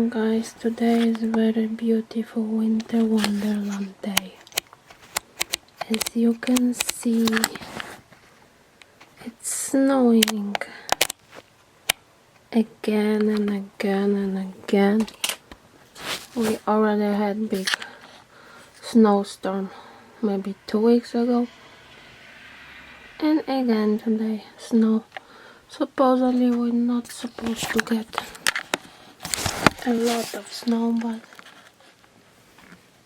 morning, guys. Today is a very beautiful winter wonderland day. As you can see, it's snowing again and again and again. We already had big snowstorm maybe 2 weeks ago, and again today snow. Supposedly we're not supposed to get a lot of snow, but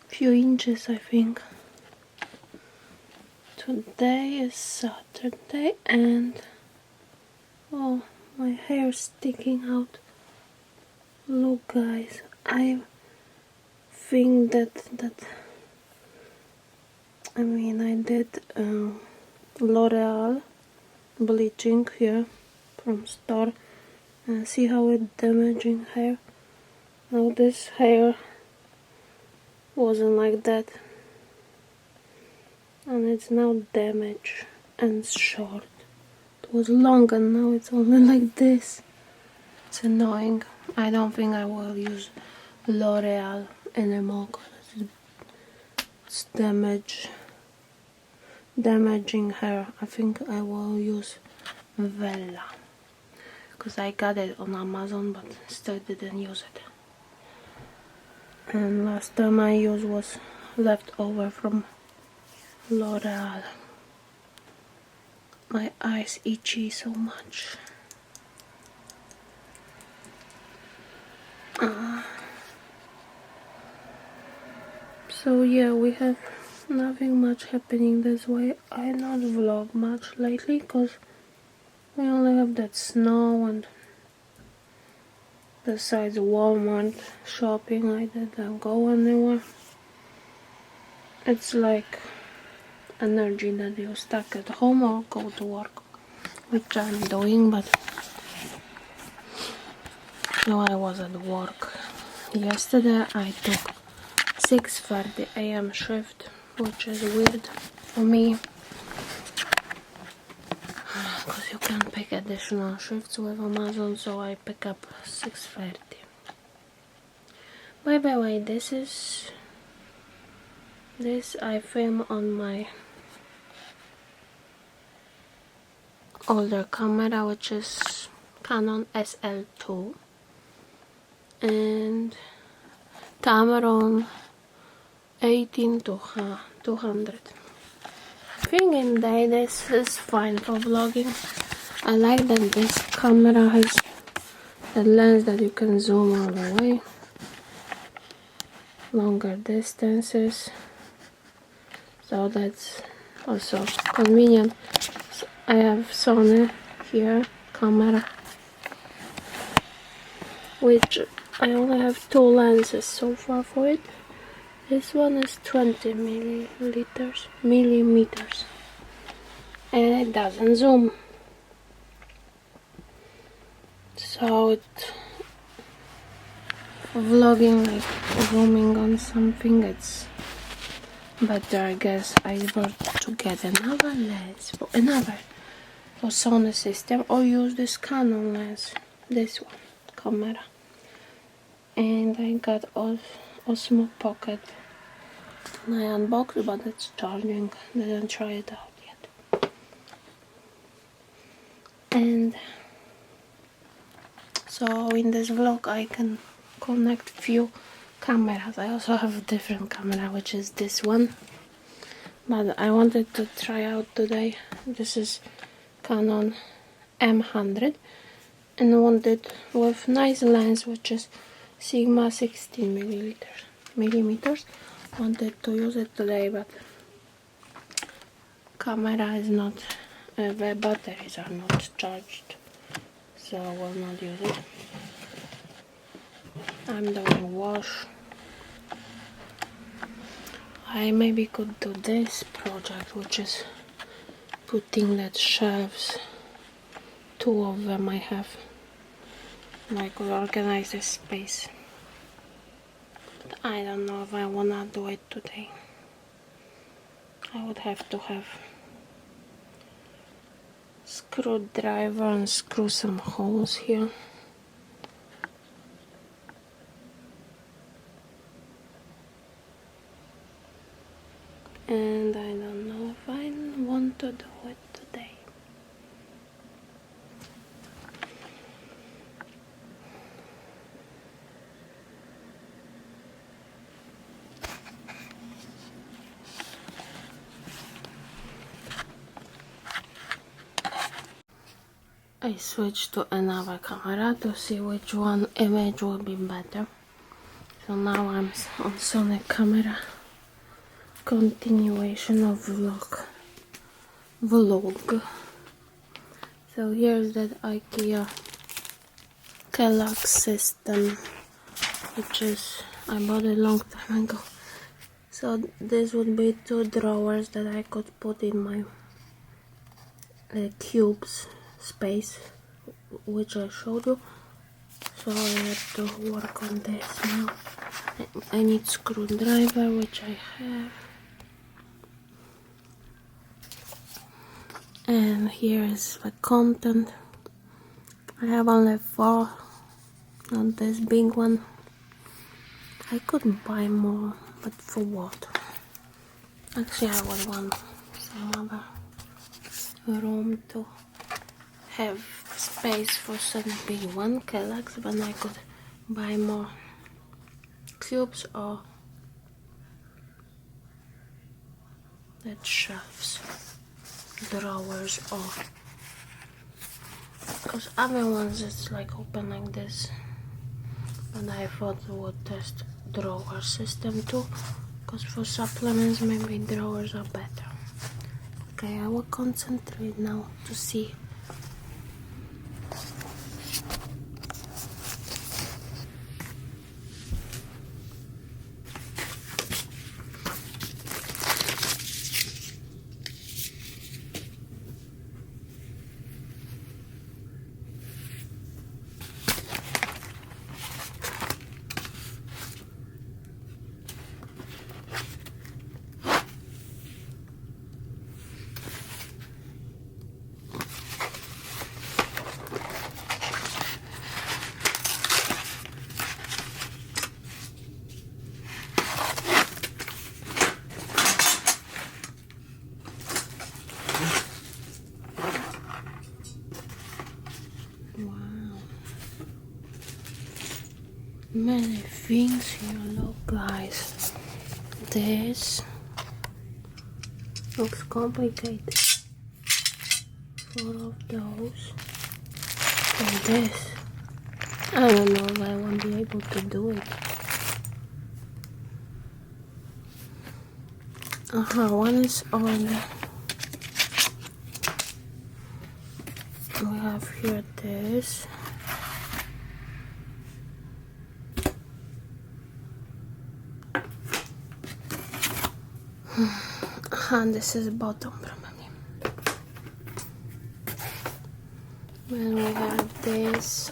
few inches, I think. Today is Saturday and oh, my hair's sticking out. Look, guys, I think that I did L'Oreal bleaching here from store, and see how it's damaging hair. Now this hair wasn't like that, and it's now damaged and short. It was long and now it's only like this. It's annoying. I don't think I will use L'Oreal anymore because it's damaging hair. I think I will use Vella because I got it on Amazon but still didn't use it. And last time I used was leftover from L'Oreal. My eyes itchy so much. So yeah, we have nothing much happening this way. I not vlog much lately because we only have that snow, and besides Walmart shopping I didn't go anywhere. It's like energy that you stuck at home or go to work, which I'm doing, but now I was at work. Yesterday I took 6:30 AM shift, which is weird for me because you can pick additional shifts with Amazon, so I pick up 6:30. By the way, this I film on my older camera, which is Canon SL2, and Tamron 18-200. I think in day this is fine for vlogging. I like that this camera has the lens that you can zoom all the way, longer distances, so that's also convenient. So I have SONY here camera, which I only have 2 lenses so far for it. This one is 20 millimeters, and it doesn't zoom. So vlogging, like zooming on something, it's better, I guess, either to get another lens for Sony system, or use this Canon lens, this one camera. And I got Osmo Pocet, and I unboxed, but it's charging. Didn't try it out yet. And so in this vlog I can connect few cameras. I also have a different camera, which is this one, but I wanted to try out today. This is Canon M100, and I wanted with nice lens, which is Sigma 16 millimeters. Wanted to use it today, but camera is not, the batteries are not charged, so I will not use it. I'm doing wash. I maybe could do this project, which is putting that shelves, 2 of them I have, like organize the space. But I don't know if I wanna do it today. I would have to have screwdriver and screw some holes here. and I don't know if I want to do it today. I switched to another camera to see which one image will be better. So now I'm on SONY Camera, continuation of vlog. So here's that Ikea Kellax system, which is I bought a long time ago. So this would be 2 drawers that I could put in my cubes space, which I showed you. So I have to work on this now. I need screwdriver, which I have, and here is the content. I have only 4, not this big one. I could buy more, but for what? Actually, I would want some other room to have space for some big one Kellax, but I could buy more cubes or that shelves, drawers, or because other ones it's like open like this, and I thought I would test drawer system too, because for supplements maybe drawers are better. Okay, I will concentrate now to see. Many things here. Look guys, this looks complicated. 4 of those, and this, I don't know if I won't be able to do it. One is on. We have here this. And this is bottom probably. Then we have this.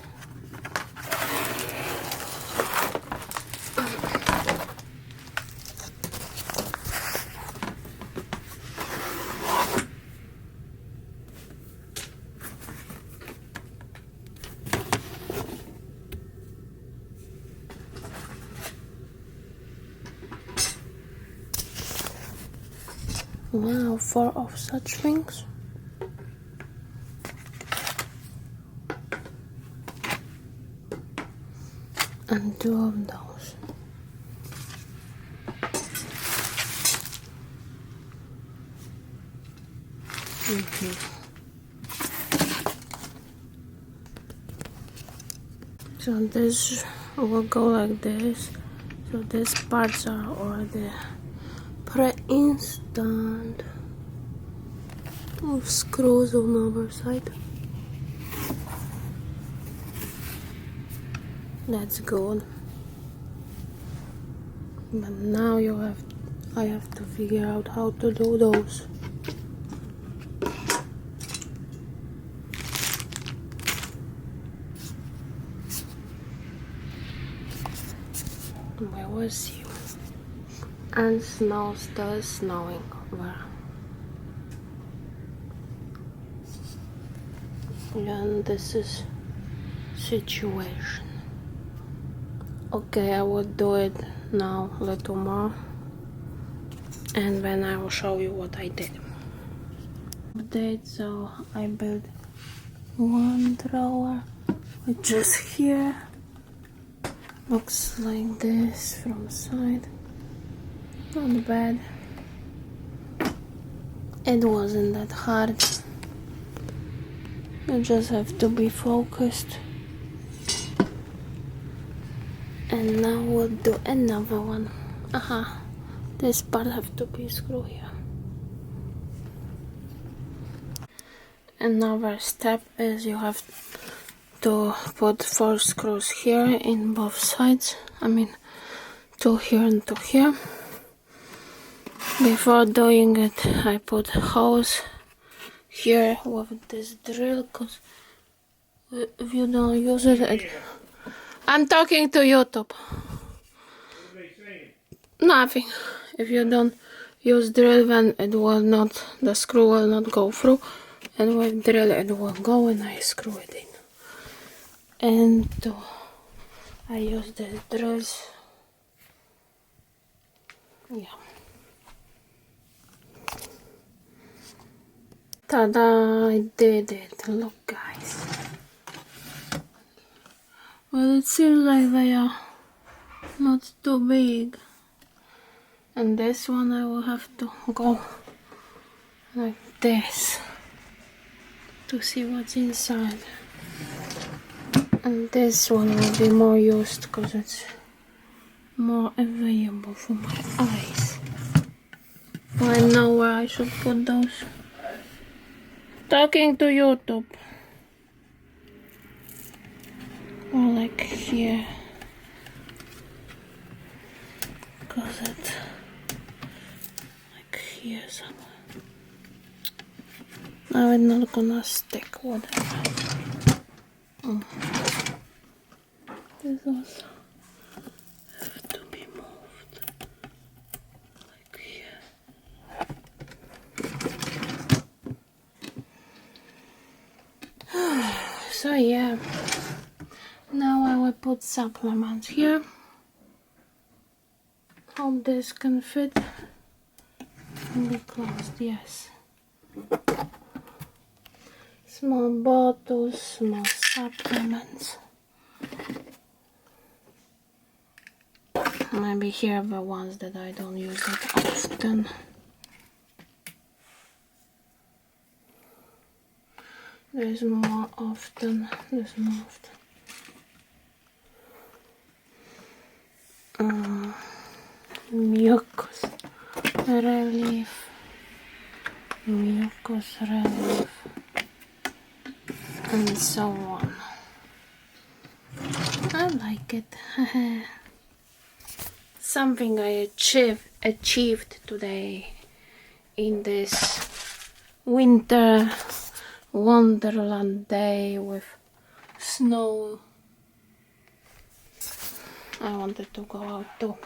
Wow, 4 of such things. And 2 of those. So this will go like this. So these parts are already pre-installed with screws on the other side. That's good. But now I have to figure out how to do those. I will see. And snow still snowing over. And this is situation. Okay, I will do it now a little more. and then I will show you what I did. Update, so I built one drawer which is here. Looks like this from side. Not bad. It wasn't that hard. You just have to be focused. And now we'll do another one. This part have to be screwed here. Another step is you have to put 4 screws here in both sides. I mean 2 here and 2 here. Before doing it, I put holes here with this drill, because if you don't use it, I'm talking to YouTube. Nothing. If you don't use drill, then it will not, the screw will not go through, and with drill it will go, and I screw it in. And I use the drills. Yeah. Ta-da! I did it. Look, guys. Well, it seems like they are not too big. And this one I will have to go like this to see what's inside. And this one will be more used because it's more available for my eyes. I know where I should put those. Talking to YouTube. Or like here. Because it's like here somewhere. Now it's not gonna stick, whatever. This also have to be moved. Like here. So yeah, now I will put supplements here. Hope this can fit and be closed, yes. Small bottles, small supplements. Maybe here are the ones that I don't use it often. There's more often. There's more often. Mucus relief. Mucus relief. And so on. I like it. Something I achieved today in this winter wonderland day with snow. I wanted to go out too,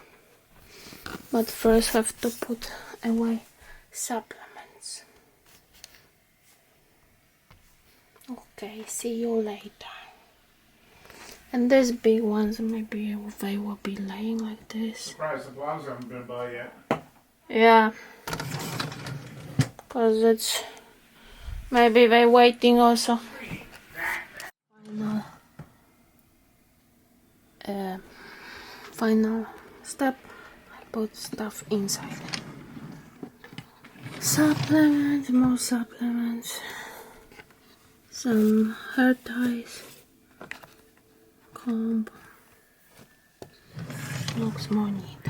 but first have to put away supplements. Okay, see you later. And these big ones, maybe they will be laying like this. Surprised the gloves haven't been by yet. Yeah, because it's maybe they're waiting also. Final step, I put stuff inside. Supplements, more supplements, some hair ties, comb. Looks more neat.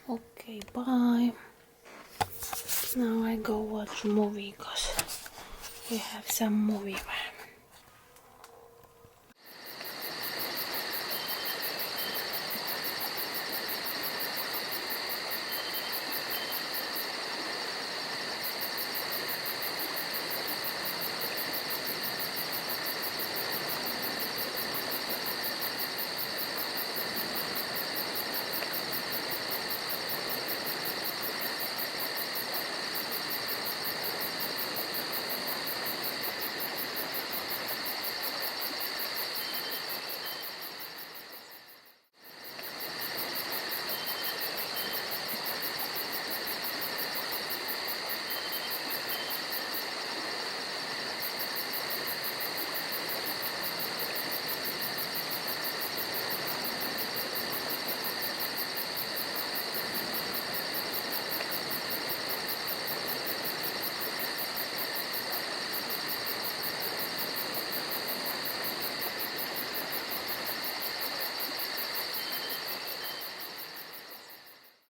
Okay, bye. Now I go watch movie because we have some movie.